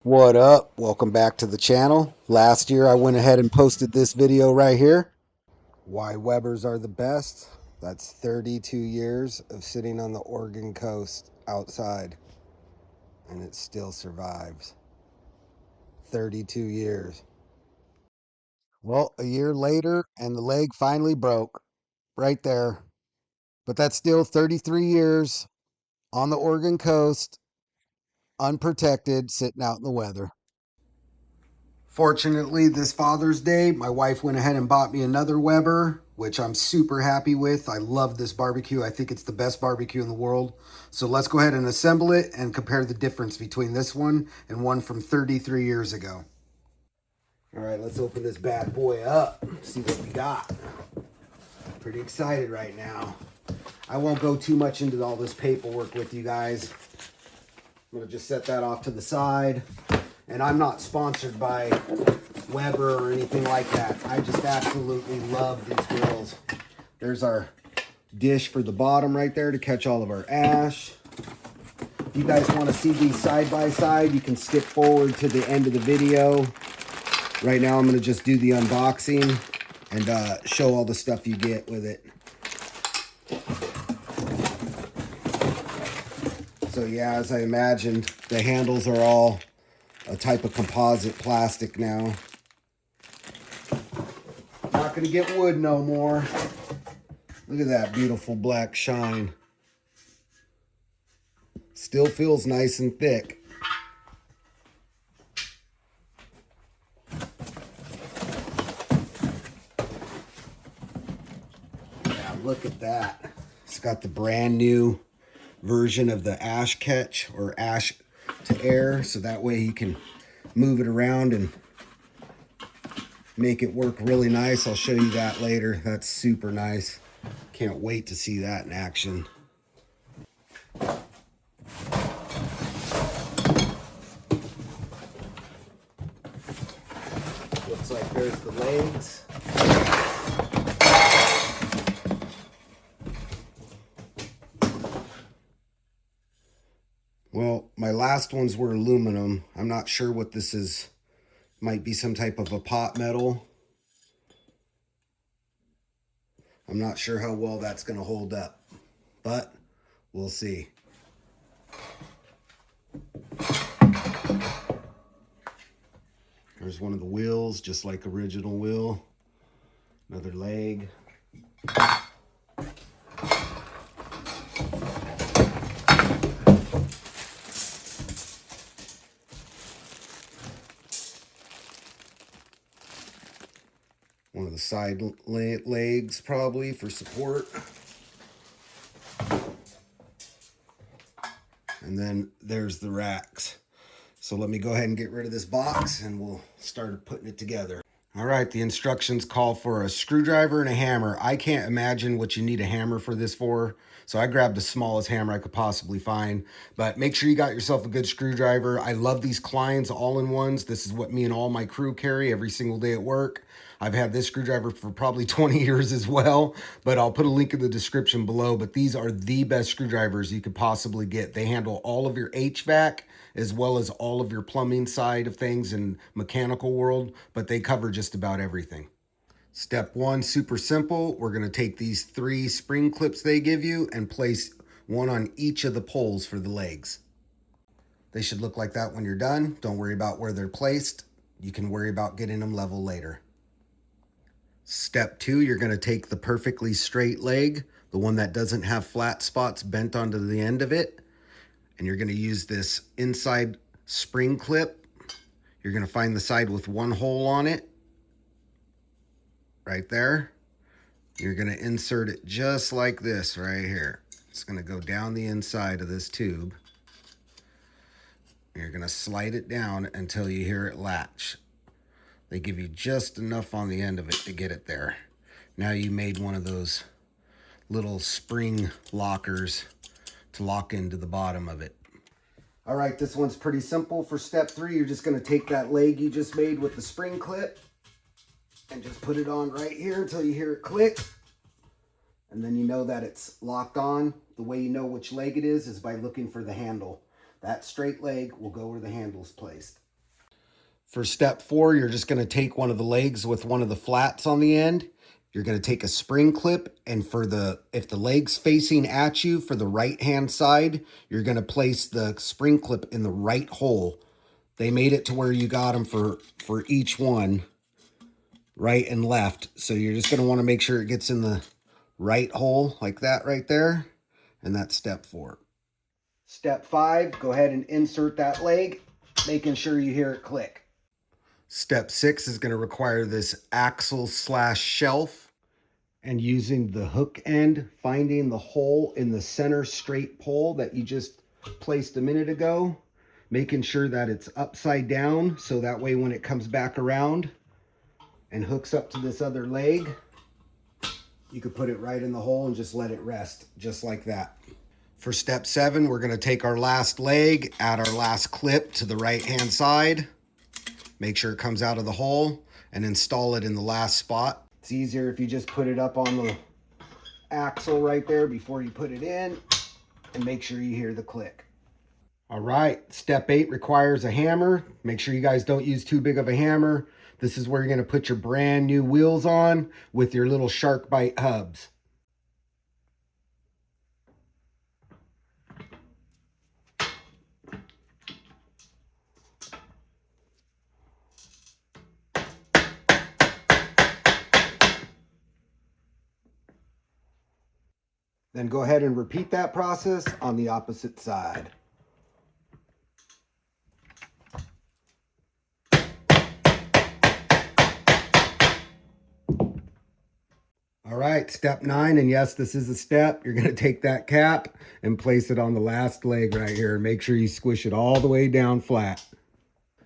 What up? Welcome back to the channel. Last year I went ahead and posted this video right here. Why Webers are the best. That's 32 years of sitting on the Oregon coast outside and it still survives. 32 years. Well, a year later and the leg finally broke right there. But that's still 33 years on the Oregon coast, unprotected, sitting out in the weather. Fortunately, this Father's Day, my wife went ahead and bought me another Weber, which I'm super happy with. I love this barbecue. I think it's the best barbecue in the world. So let's go ahead and assemble it and compare the difference between this one and one from 33 years ago. All right, let's open this bad boy up, see what we got. Pretty excited right now. I won't go too much into all this paperwork with you guys. I'm gonna just set that off to the side. And I'm not sponsored by Weber or anything like that. I just absolutely love these grills. There's our dish for the bottom right there to catch all of our ash. If you guys want to see these side by side, you can skip forward to the end of the video. Right now I'm going to just do the unboxing and show all the stuff you get with it. So yeah, as I imagined, the handles are all a type of composite plastic now. Not gonna get wood no more. Look at that beautiful black shine. Still feels nice and thick. Yeah, look at that. It's got the brand new version of the ash catch or ash to air, so that way you can move it around and make it work really nice. I'll show you that later. That's super nice. Can't wait to see that in action. Looks like there's the legs. Well, my last ones were aluminum. I'm not sure what this is. Might be some type of a pot metal. I'm not sure how well that's going to hold up, but we'll see. There's one of the wheels, just like original wheel. Another leg. One of the side legs probably for support. And then there's the racks. So let me go ahead and get rid of this box and we'll start putting it together. All right, the instructions call for a screwdriver and a hammer. I can't imagine what you need a hammer for this for, so I grabbed the smallest hammer I could possibly find. But make sure you got yourself a good screwdriver. I love these Kleins all-in-ones. This is what me and all my crew carry every single day at work. I've had this screwdriver for probably 20 years as well, but I'll put a link in the description below. But these are the best screwdrivers you could possibly get. They handle all of your HVAC as well as all of your plumbing side of things and mechanical world, but they cover just about everything. Step one, super simple. We're going to take these 3 spring clips they give you and place one on each of the poles for the legs. They should look like that when you're done. Don't worry about where they're placed. You can worry about getting them level later. Step 2, you're going to take the perfectly straight leg, the one that doesn't have flat spots bent onto the end of it, and you're going to use this inside spring clip. You're going to find the side with one hole on it, right there. You're going to insert it just like this right here. It's going to go down the inside of this tube. You're going to slide it down until you hear it latch. They give you just enough on the end of it to get it there. Now you made one of those little spring lockers to lock into the bottom of it. All right, this one's pretty simple. For step 3, you're just going to take that leg you just made with the spring clip and just put it on right here until you hear it click. And then you know that it's locked on. The way you know which leg it is by looking for the handle. That straight leg will go where the handle's placed. For step 4, you're just going to take one of the legs with one of the flats on the end. You're going to take a spring clip, and if the leg's facing at you for the right hand side, you're going to place the spring clip in the right hole. They made it to where you got them for each one, right and left. So you're just going to want to make sure it gets in the right hole like that right there. And that's step 4. Step 5, go ahead and insert that leg, making sure you hear it click. Step 6 is going to require this axle / shelf, and using the hook end, finding the hole in the center straight pole that you just placed a minute ago, making sure that it's upside down so that way when it comes back around and hooks up to this other leg, you could put it right in the hole and just let it rest, just like that. For step 7, we're going to take our last leg, add our last clip to the right hand side, make sure it comes out of the hole, and install it in the last spot. It's easier if you just put it up on the axle right there before you put it in, and make sure you hear the click. All right, step 8 requires a hammer. Make sure you guys don't use too big of a hammer. This is where you're going to put your brand new wheels on with your little shark bite hubs. Then go ahead and repeat that process on the opposite side. All right, step 9, and yes, this is a step. You're going to take that cap and place it on the last leg right here. Make sure you squish it all the way down flat.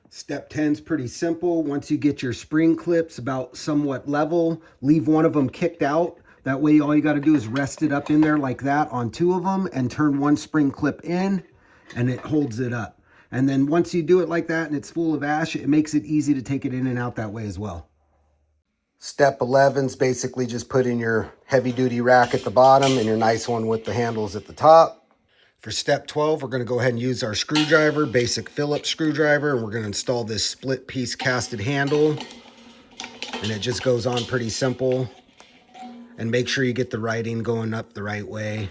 Step 10 is pretty simple. Once you get your spring clips about somewhat level, leave one of them kicked out. That way all you got to do is rest it up in there like that on 2 of them and turn one spring clip in, and it holds it up. And then once you do it like that and it's full of ash, it makes it easy to take it in and out that way as well. Step 11 is basically just putting your heavy duty rack at the bottom and your nice one with the handles at the top. For step 12, we're going to go ahead and use our screwdriver, basic Phillips screwdriver, and we're going to install this split piece casted handle. And it just goes on pretty simple. And make sure you get the writing going up the right way.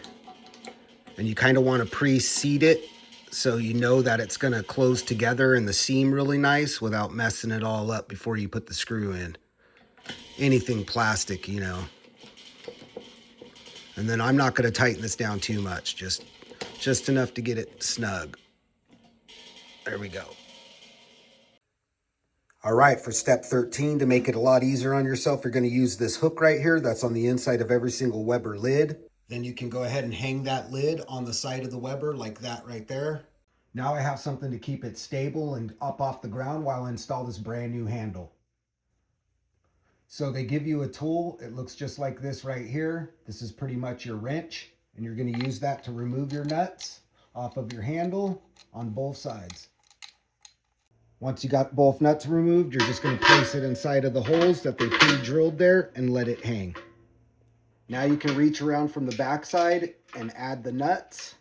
And you kind of want to pre-seat it so you know that it's going to close together in the seam really nice without messing it all up before you put the screw in. Anything plastic, you know. And then I'm not going to tighten this down too much, just enough to get it snug. There we go. All right, for step 13, to make it a lot easier on yourself, you're going to use this hook right here that's on the inside of every single Weber lid. Then you can go ahead and hang that lid on the side of the Weber like that right there. Now I have something to keep it stable and up off the ground while I install this brand new handle. So they give you a tool. It looks just like this right here. This is pretty much your wrench, and you're going to use that to remove your nuts off of your handle on both sides. Once you got both nuts removed, you're just going to place it inside of the holes that they pre-drilled there and let it hang. Now you can reach around from the back side and add the nuts.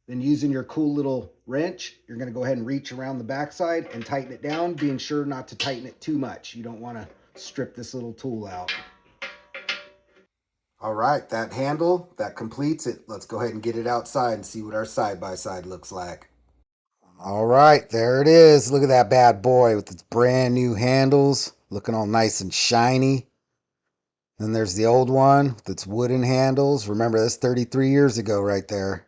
Then using your cool little wrench, you're going to go ahead and reach around the back side and tighten it down, being sure not to tighten it too much. You don't want to strip this little tool out. All right, that handle, that completes it. Let's go ahead and get it outside and see what our side-by-side looks like. All right, there it is. Look at that bad boy with its brand new handles, looking all nice and shiny. Then there's the old one with its wooden handles. Remember, that's 33 years ago right there.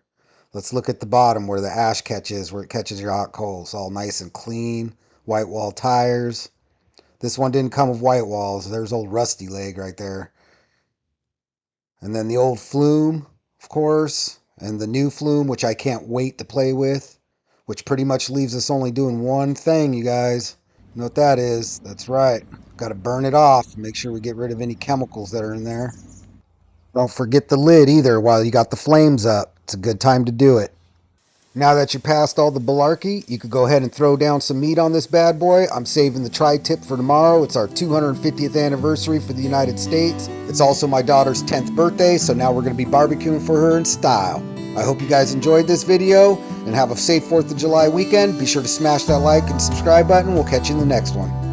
Let's look at the bottom where the ash catches, where it catches your hot coals. All nice and clean, white wall tires. This one didn't come with white walls. There's old rusty leg right there. And then the old flume, of course, and the new flume, which I can't wait to play with, which pretty much leaves us only doing one thing, you guys. You know what that is? That's right. Got to burn it off. Make sure we get rid of any chemicals that are in there. Don't forget the lid either while you got the flames up. It's a good time to do it. Now that you passed all the malarkey, you could go ahead and throw down some meat on this bad boy. I'm saving the tri-tip for tomorrow. It's our 250th anniversary for the United States. It's also my daughter's 10th birthday, so now we're going to be barbecuing for her in style. I hope you guys enjoyed this video and have a safe 4th of July weekend. Be sure to smash that like and subscribe button. We'll catch you in the next one.